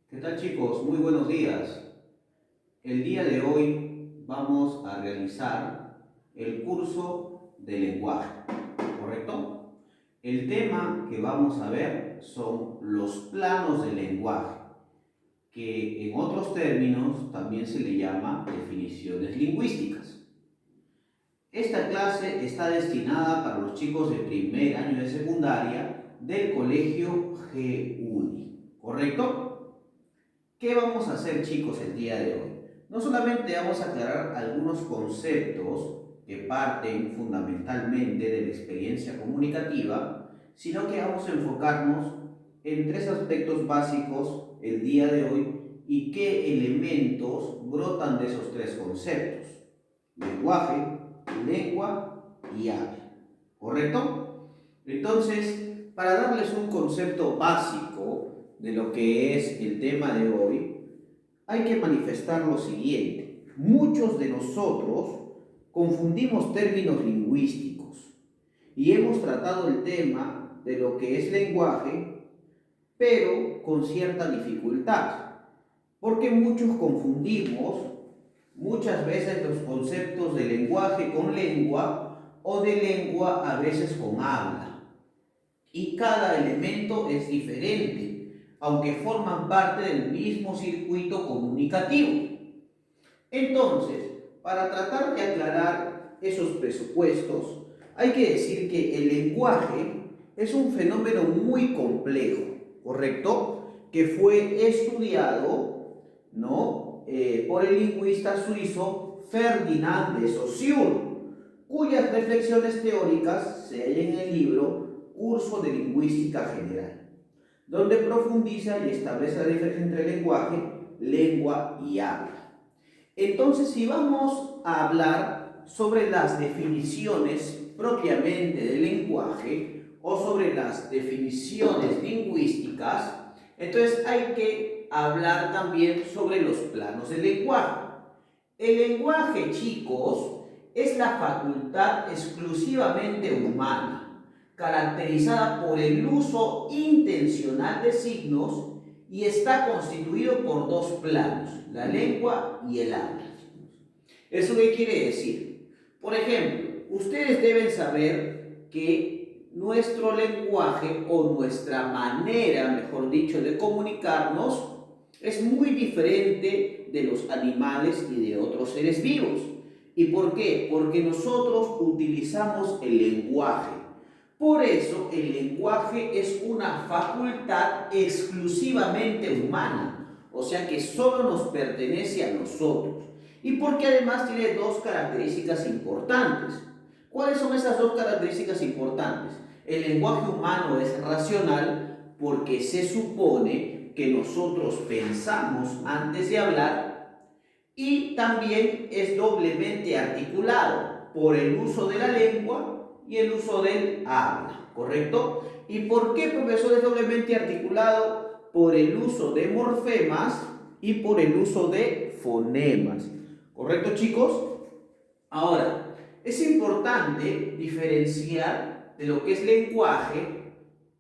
¿Qué tal, chicos? Muy buenos días. El día de hoy vamos a realizar el curso de lenguaje, ¿correcto? El tema que vamos a ver son los planos del lenguaje, que en otros términos también se le llama definiciones lingüísticas. Esta clase está destinada para los chicos de primer año de secundaria del colegio G-UNI, ¿correcto? ¿Qué vamos a hacer, chicos, el día de hoy? No solamente vamos a aclarar algunos conceptos que parten fundamentalmente de la experiencia comunicativa, sino que vamos a enfocarnos en tres aspectos básicos el día de hoy y qué elementos brotan de esos tres conceptos: lenguaje, lengua y habla. ¿Correcto? Entonces, para darles un concepto básico de lo que es el tema de hoy, hay que manifestar lo siguiente. Muchos de nosotros confundimos términos lingüísticos y hemos tratado el tema de lo que es lenguaje, pero con cierta dificultad, porque muchos confundimos muchas veces los conceptos de lenguaje con lengua o de lengua a veces con habla. Y cada elemento es diferente, aunque forman parte del mismo circuito comunicativo. Entonces, para tratar de aclarar esos presupuestos, hay que decir que el lenguaje es un fenómeno muy complejo, ¿correcto? Que fue estudiado, ¿no? Por el lingüista suizo Ferdinand de Saussure, cuyas reflexiones teóricas se hallan en el libro Curso de Lingüística General, donde profundiza y establece la diferencia entre lenguaje, lengua y habla. Entonces, si vamos a hablar sobre las definiciones propiamente del lenguaje o sobre las definiciones lingüísticas, entonces hay que hablar también sobre los planos del lenguaje. El lenguaje, chicos, es la facultad exclusivamente humana, caracterizada por el uso intencional de signos, y está constituido por dos planos, la lengua y el habla. ¿Eso qué quiere decir? Por ejemplo, ustedes deben saber que nuestro lenguaje o nuestra manera, mejor dicho, de comunicarnos es muy diferente de los animales y de otros seres vivos. ¿Y por qué? Porque nosotros utilizamos el lenguaje. Por eso el lenguaje es una facultad exclusivamente humana, o sea que solo nos pertenece a nosotros. Y porque además tiene dos características importantes. ¿Cuáles son esas dos características importantes? El lenguaje humano es racional porque se supone que nosotros pensamos antes de hablar, y también es doblemente articulado por el uso de la lengua y el uso del habla, ¿correcto? ¿Y por qué, profesor, es doblemente articulado? Por el uso de morfemas y por el uso de fonemas, ¿correcto, chicos? Ahora, es importante diferenciar de lo que es lenguaje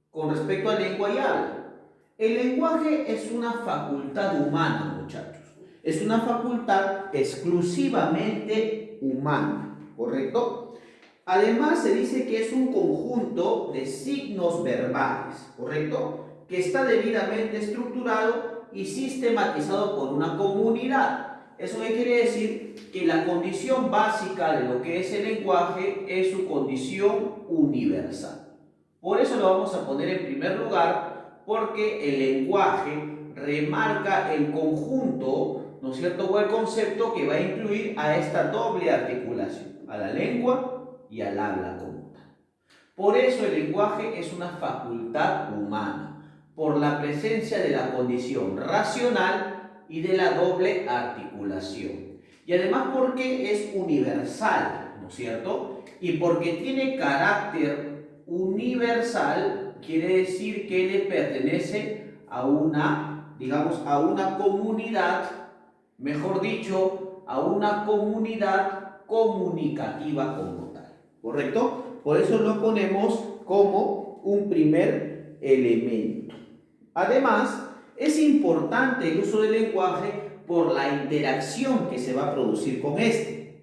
con respecto a lengua y habla. El lenguaje es una facultad humana, muchachos. Es una facultad exclusivamente humana, ¿correcto? Además, se dice que es un conjunto de signos verbales, ¿correcto? Que está debidamente estructurado y sistematizado por una comunidad. ¿Eso qué quiere decir? Que la condición básica de lo que es el lenguaje es su condición universal. Por eso lo vamos a poner en primer lugar, porque el lenguaje remarca el conjunto, ¿no es cierto?, o el concepto que va a incluir a esta doble articulación, a la lengua y al habla como tal. Por eso el lenguaje es una facultad humana, por la presencia de la condición racional y de la doble articulación. Y además porque es universal, ¿no es cierto? Y porque tiene carácter universal, quiere decir que le pertenece a una, digamos, a una comunidad, mejor dicho, a una comunidad comunicativa como tal, ¿correcto? Por eso lo ponemos como un primer elemento. Además, Es importante el uso del lenguaje por la interacción que se va a producir con este,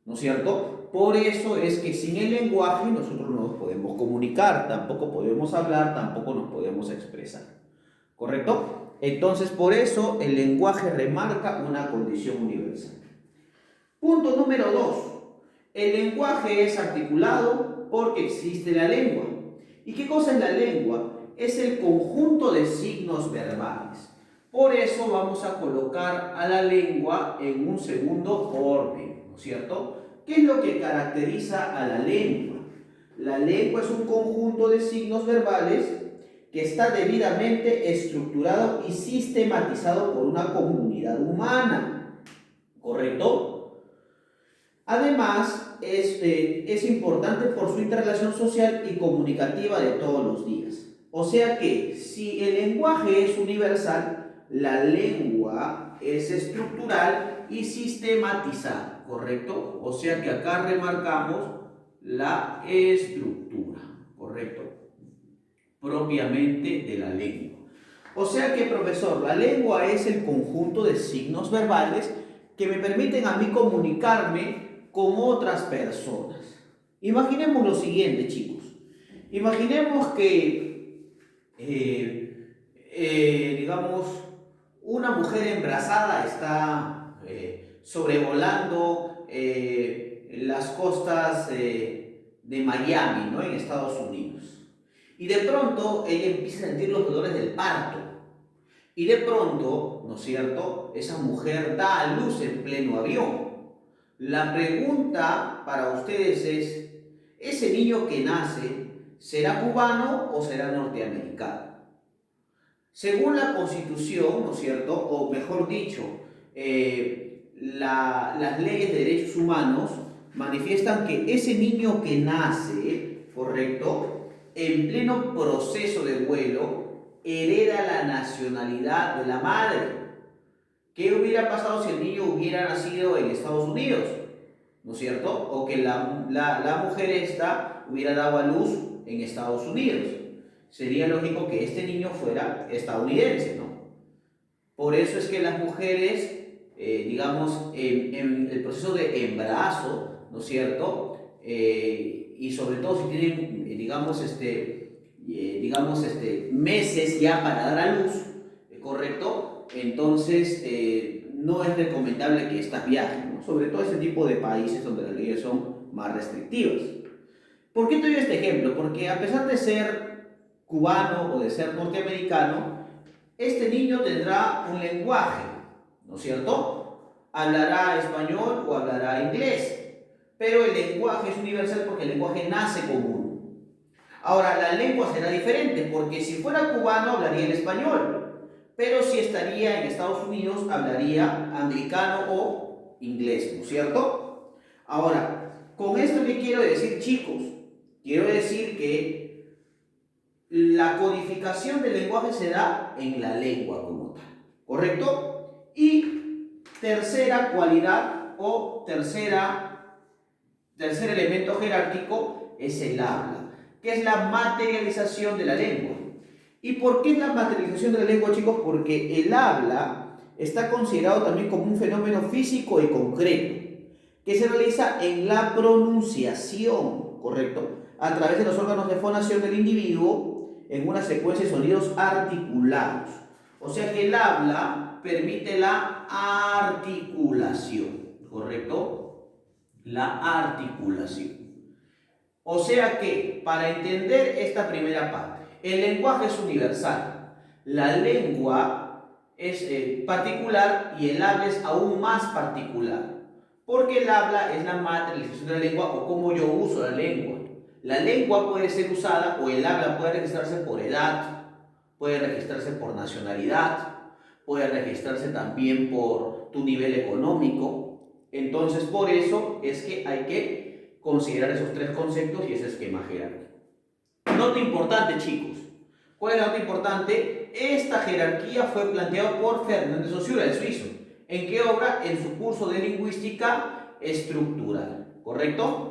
¿no es cierto? Por eso es que sin el lenguaje nosotros no nos podemos comunicar, tampoco podemos hablar, tampoco nos podemos expresar, ¿correcto? Entonces, por eso el lenguaje remarca una condición universal. Punto número 2. El lenguaje es articulado porque existe la lengua. ¿Y qué cosa es la lengua? Es el conjunto de signos verbales. Por eso vamos a colocar a la lengua en un segundo orden, ¿no es cierto? ¿Qué es lo que caracteriza a la lengua? La lengua es un conjunto de signos verbales que está debidamente estructurado y sistematizado por una comunidad humana, ¿correcto? Además, es importante por su interrelación social y comunicativa de todos los días. O sea que, si el lenguaje es universal, la lengua es estructural y sistematizada, ¿correcto? O sea que acá remarcamos la estructura, ¿correcto? Propiamente de la lengua. O sea que, profesor, la lengua es el conjunto de signos verbales que me permiten a mí comunicarme con otras personas. Imaginemos lo siguiente, chicos. Imaginemos que, digamos, una mujer embarazada está sobrevolando las costas de Miami, ¿no? En Estados Unidos. Y de pronto ella empieza a sentir los dolores del parto. Y de pronto, ¿no es cierto?, esa mujer da a luz en pleno avión. La pregunta para ustedes es, ¿ese niño que nace será cubano o será norteamericano? Según la Constitución, ¿no es cierto?, o mejor dicho, las leyes de derechos humanos manifiestan que ese niño que nace, ¿correcto?, en pleno proceso de vuelo, hereda la nacionalidad de la madre. ¿Qué hubiera pasado si el niño hubiera nacido en Estados Unidos? ¿No es cierto? O que la mujer esta hubiera dado a luz en Estados Unidos. Sería lógico que este niño fuera estadounidense, ¿no? Por eso es que las mujeres, digamos, en el proceso de embarazo, ¿no es cierto? Y sobre todo si tienen, digamos, meses ya para dar a luz, ¿correcto? Entonces, no es recomendable que éstas viajen, ¿no? Sobre todo ese tipo de países donde las leyes son más restrictivas. ¿Por qué te doy este ejemplo? Porque a pesar de ser cubano o de ser norteamericano, este niño tendrá un lenguaje, ¿no es cierto? Hablará español o hablará inglés, pero el lenguaje es universal porque el lenguaje nace común. Ahora, la lengua será diferente porque si fuera cubano hablaría el español, pero si estaría en Estados Unidos hablaría americano o inglés, ¿no es cierto? Ahora, con esto, ¿qué quiero decir, chicos? Quiero decir que la codificación del lenguaje se da en la lengua como tal, ¿correcto? Y tercera cualidad o tercer elemento jerárquico es el habla, que es la materialización de la lengua. ¿Y por qué es la materialización de la lengua, chicos? Porque el habla está considerado también como un fenómeno físico y concreto, que se realiza en la pronunciación, ¿correcto?, a través de los órganos de fonación del individuo en una secuencia de sonidos articulados. O sea que el habla permite la articulación, ¿correcto? La articulación. O sea que, para entender esta primera parte, el lenguaje es universal, la lengua es particular y el habla es aún más particular, porque el habla es la materialización de la lengua o cómo yo uso la lengua. La lengua puede ser usada o el habla puede registrarse por edad, puede registrarse por nacionalidad, puede registrarse también por tu nivel económico. Entonces, por eso es que hay que considerar esos tres conceptos y ese esquema jerárquico. Nota importante, chicos. ¿Cuál es la nota importante? Esta jerarquía fue planteada por Fernand de Saussure, el suizo. ¿En qué obra? En su curso de lingüística estructural, ¿correcto?